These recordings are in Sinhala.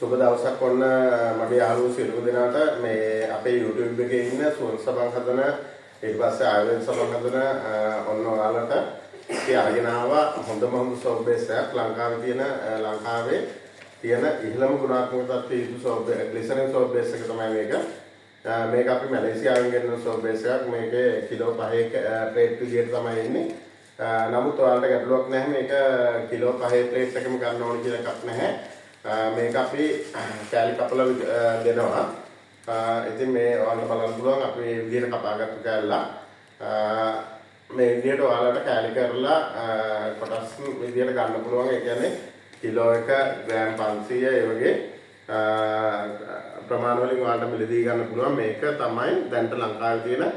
සුබ දවසක් ඔන්න මගේ යාළුවෝ සියලු දෙනාට මේ අපේ YouTube එකේ ඉන්න සුවඳ සබන් හදන ඊට පස්සේ ආයුර්වේද සබන් හදන ඔන්න ඔයාලට ඉතින් අරගෙන ආවා හොඳම සෝප් බේස් එකක් ලංකාවේ තියෙන ඉහළම ගුණාත්මක තත්ත්වයේ යුතු සෝප් ග්ලිසරින් සෝප් බේස් එක තමයි මේක. මේක අපි මැලේසියාවෙන් ගෙනන සෝප් බේස් එකක්. මේකේ කිලෝ 5ක රේට් විදියට තමයි එන්නේ. නමුත් ඔයාලට ගැටලුවක් නැහැ මේක කිලෝ 5 ප්ලේට් එකම ගන්න ඕන කියලා එකක් නැහැ. මේක අපි කෑලි කපලා දෙනවා. ඉතින් මේ ඔයාලට බලන්න පුළුවන් අපි විදියට කපාගත්තු කෑල්ල. මේ විදියට ඔයාලට කෑලි කරලා කොටස් විදියට ගන්න පුළුවන්. ඒ කියන්නේ කිලෝ 1 ග්‍රෑම් 500 ඒ වගේ ප්‍රමාණ වලින් ඔයාලට මිලදී ගන්න පුළුවන්. මේක තමයි දැන්ට ලංකාවේ තියෙන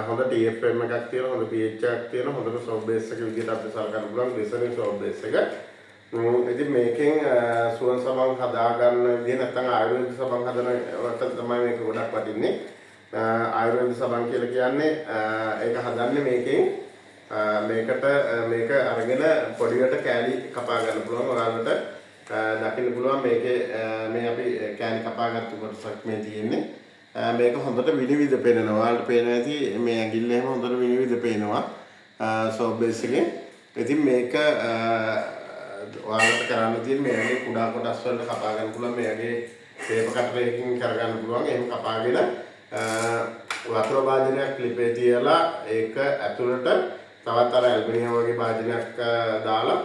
හොඳ TFM එකක් තියෙන හොඳ pH එකක් තියෙන හොඳ සෝප් බේස් එක විදියට අපිට සලකන්න පුළුවන් ග්ලිසරින් සෝප් බේස් එක. ඉතින් මේකෙන් සුවඳ සබන් හදාගන්න විදිහ නැත්නම් ආයුර්වේද සබන් හදනවට තමයි මේක ගොඩක් වටින්නේ. ආයුර්වේද සබන් කියලා කියන්නේ ඒක හදන්නේ මේකෙන් මේක අරගෙන පොඩියට කෑලි කපා ගන්න පුළුවන්. ඔයාලට දකින්න පුළුවන් මේකේ මේ අපි කෑලි කපාගත්තු කොටසක් මේ තියෙන්නේ. මේක හොඳට විනිවිද පේනවා. ඔයාලට පේනවා ඇති මේ ඇඟිල්ල එහෙම හොඳට විනිවිද පේනවා සෝප් බේස් එකේ. ඉතින් මේක ඔයාලට කරන්න තියෙන මේගේ කුඩා කොටස් වලට කපා ගන්න පුළුවන්. මේගේ ටේප් කටරයකින් කරගන්න පුළුවන්. එහෙම කපාගෙන වතුර භාජනයක් ක්ලිපේ තියලා ඒක ඇතුළට තවත් අර ඇල්බිනියම් වගේ භාජනයක් දාලා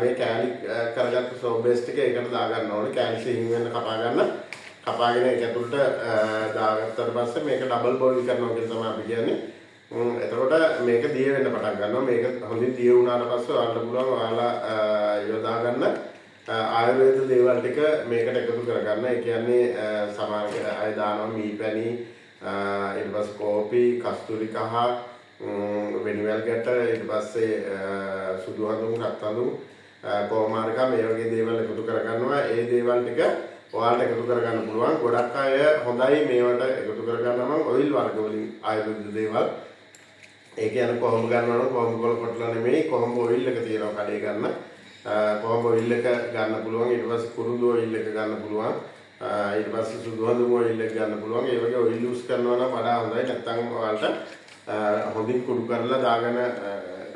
මේ කෑලි කරගත්තු සෝප් බේස් ටික ඒකට දාගන්න ඕනේ. කෑලි සීන් වෙන කපා ගන්න. කපාගෙන ඒක ඇතුළට දාගත්තට පස්සේ මේක ඩබල් බෝයිල් කරනවා කියලා තමයි අපි කියන්නේ. එතකොට මේක දිය වෙන්න පටන් ගන්නවා. මේක හොඳින් දිය වුණාට පස්සේ ඔයාලට පුළුවන් ඔයාලා යොදා ගන්න ආයුර්වේද දේවල් ටික මේකට එකතු කරගන්න. ඒ කියන්නේ සමහර අය දානවා මී පැණි, ඊට පස්සේ කෝපි, කස්තුරි කහ, වෙනිවැල් ගැට, ඊට පස්සේ සුදු හඳුන්, රත් හඳුන්, කොමාරික මේ වගේ දේවල් එකතු කරගන්නවා. ඒ දේවල් ටික ඔයාලට එකතු කරගන්න පුළුවන්. ගොඩක් අය හොඳයි මේවට එකතු කරගන්න නම් ඔයිල් වර්ග වලින් ආයුර්වේද දේවල්. ඒ කියන්නේ කොහොම ගන්නවනම් කොහොම වල කොටලා නෙමෙයි කොහොම ඔයිල් එක තියෙනවා කඩේ ගන්න. කොහොම ඔයිල් එක ගන්න පුළුවන්. ඊට පස්සේ කුරුඳු ඔයිල් එක ගන්න පුළුවන්. ඊට පස්සේ සුදු හඳුන් ඔයිල් එක ගන්න පුළුවන්. ඒ වගේ ඔයිල් යූස් කරනවා නම් වඩා හොඳයි. නැත්නම් ඔයාලට හොඳින් කුඩු කරලා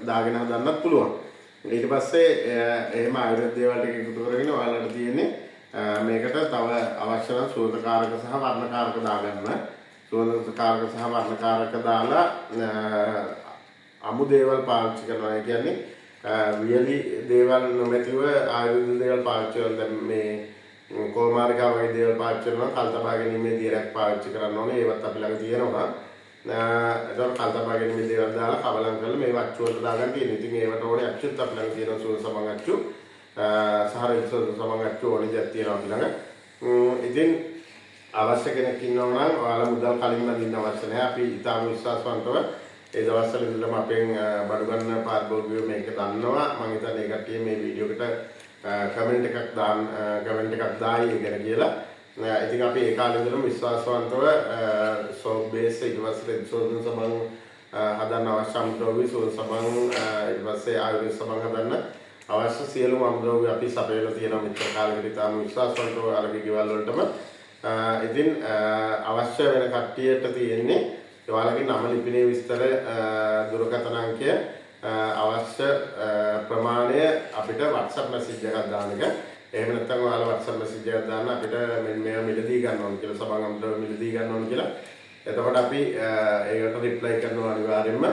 දාගෙන හදන්නත් පුළුවන්. ඊට පස්සේ එහෙම ආයුර්වේද දේවල් ටික එකතු කරගෙන ඔයාලට තියෙන්නේ මේකට තව අවශ්‍ය නම් සුවඳකාරක සහ වර්ණකාරක දාගන්න. සුවඳකාරක සහ වර්ණකාරක දාලා අමු දේවල් පාවිච්චි කරනවා. ඒ කියන්නේ වියලි දේවල් නොමැතිව ආයුර්වේද දේවල් පාවිච්චි කරන දැන් මේ කොමාරිකා වගේ දේවල් පාවිච්චි කරනවා. කල්තබා ගැනීමේ දියරක් පාවිච්චි කරන්න ඕනේ. ඒවත් අපි ළඟ තියෙනවා. ඒතකොට කල්තබා ගැනීමේ දේවල් දාලා කවලම් කරලා මේ වච්චු වලට දාගන්න තියෙනවා. ඉතින් ඒවට ඕනේ අච්චුත් අපි ළඟ තියෙනවා සුවඳ සබන් අච්චු. සහරිත සමග අච්චු ඕනේ දෙයක් තියෙනවා අපි ළඟ. ඉතින් අවශ්‍ය කෙනෙක් ඉන්නවා නම් ඔයාලා මුදල් කලින්ම දෙන්න අවශ්‍ය නැහැ. අපි ඊටම විශ්වාසවන්තව ඒ දවස්වල ඉඳලම අපෙන් බඩු ගන්න පාර්බෝගියෝ මේක දන්නවා. මම හිතන්නේ ඒ කට්ටිය මේ වීඩියෝ එකට කමෙන්ට් එකක් දායි ඉගෙන කියලා. ඉතින් අපි ඒ කාලේ ඉඳලම විශ්වාසවන්තව සෝප් බේස් ඊට පස්සේ සෝදන් සබන් හදන්න අවශ්‍ය අමුද්‍රව්‍ය සෝදන් සබන් ඊට පස්සේ ආයුර්වේද සබන් හදන්න අවශ්‍ය සියලුම අමුද්‍රව්‍ය අපි සපයලා තියෙනවා මෙච්චර කාලෙකට. ඉතාම විශ්වාසවන්තව අරගෙන ගෙවල් වලටම ඉතින් අවශ්‍ය වෙන කට්ටියට තියෙන්නේ ඔයාලගේ නම ලිපිනේ විස්තර දුරකථන අංකය අවශ්‍ය ප්‍රමාණය අපිට WhatsApp message එකක් දාන එක. එහෙම නැත්නම් ඔයාලා WhatsApp message එකක් දාන්න අපිට මෙන්න මේවා මිලදී ගන්න ඕන කියලා සබන් අමුද්‍රව්‍ය මිලදී ගන්න ඕන කියලා. එතකොට අපි ඒකට reply කරනවා අනිවාර්යයෙන්ම.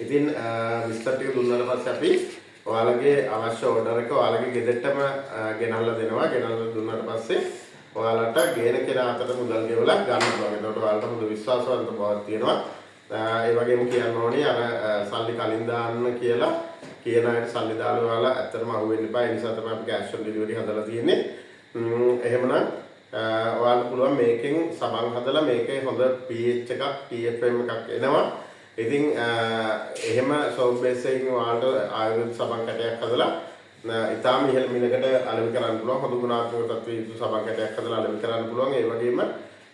ඉතින් විස්තර ටික දුන්නාට පස්සේ අපි ඔයාලගේ අවශ්‍ය ඕඩර් එක ඔයාලගේ ගෙදරටම ගෙනල්ලා දෙනවා. ගෙනල්ලා දුන්නාට පස්සේ ඔයාලට ගේන කෙනා අතට මුදල් ගෙවලා ගන්න පුළුවන්. ඒකට ඔයාලට හොඳ විශ්වාසවන්ත බවක් තියෙනවා. ඒ වගේම කියන්න ඕනේ අර සල්ලි කලින් දාන්න කියලා කියන අයට සල්ලි දාලා ඔයාලා ඇත්තටම අහුවෙන්න එපා. ඒ නිසා තමයි අපි කෑෂ් ඔන් ඩෙලිවරි හදලා තියෙන්නේ. එහෙමනම් ඔයාලට පුළුවන් මේකෙන් සබන් හදලා මේකේ හොඳ pH එකක් TFM එකක් එනවා. ඉතින් එහෙම සෝප් බේස් එකකින් ඔයාලට ආයුර්වේද සබන් කැටයක් හදලා ඉතාම ඉහළ මිලකට අලෙවි කරන්න පුළුවන්. හොඳ ගුණාත්මක තත්ත්වයේ යුතු සබන් කැටයක් හදලා අලෙවි කරන්න පුළුවන්. ඒ වගේම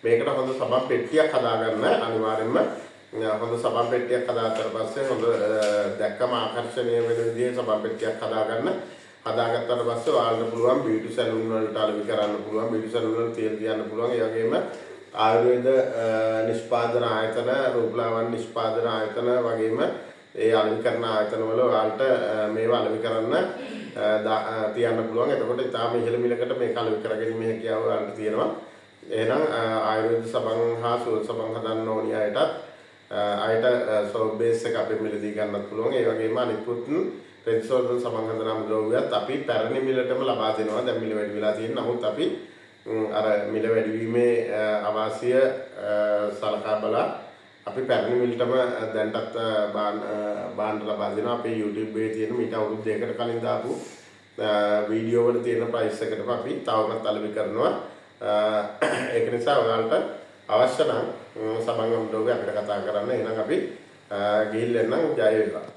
මේකට හොඳ සබන් පෙට්ටියක් හදාගන්න අනිවාර්යෙන්ම හොඳ සබන් පෙට්ටියක් හදාගත්තට පස්සේ හොඳ දැක්කම ආකර්ෂණීය වෙන විදිහේ සබන් පෙට්ටියක් හදාගන්න හදාගත්තට පස්සේ ඔයාලට පුළුවන් බියුටි සැලූන් වලට අලෙවි කරන්න පුළුවන්, බියුටි සැලූන් වල තේල් තියන්න පුළුවන්. ඒ වගේම ආයුර්වේද නිෂ්පාදන ආයතන, රූපලාවන්‍ය නිෂ්පාදන ආයතන වගේම ඒ අලෙවි කරන ආයතන වල ඔයාලට මේවා අලෙවි කරන්න තියන්න පුළුවන්. එතකොට ඉතාලම ඉහළ මිලකට මේක අලෙවි කරගැනීමේ හැකියාව ඔයාලට තියෙනවා. එහෙනම් ආයුර්වේද සබන් හා සුවඳ සබන් හදන්න ඕනි අයට සෝප් බේස් එක අපේ මිලදී ගන්නත් පුළුවන්. ඒ වගේම අනිකුත් රෙඩ්සෝල්ටන් සබන් හදන අමුද්‍රව්‍යත් අපි පැරණි මිලටම ලබා දෙනවා. දැන් මිල වැඩි වෙලා තියෙන නමුත් අපි අර මිල වැඩිවීමේ අවාසිය සලකා බලා අපි පැරණි මිලටම දැන්ටත් බාණ්ඩ ලබා දෙනවා. අපේ YouTube එකේ තියෙන මීට අවුරුදු 2කට කලින් දාපු වීඩියෝ වල තියෙන ප්‍රයිස් එකටම අපි තවමත් අලෙවි කරනවා. ඒක නිසා ඔයාලට අවශ්‍ය නම් සබන් අමුද්‍රව්‍ය අපිට කතා කරන්න. එහෙනම් අපි ගිහින් එන්නම්. ජය වේවා.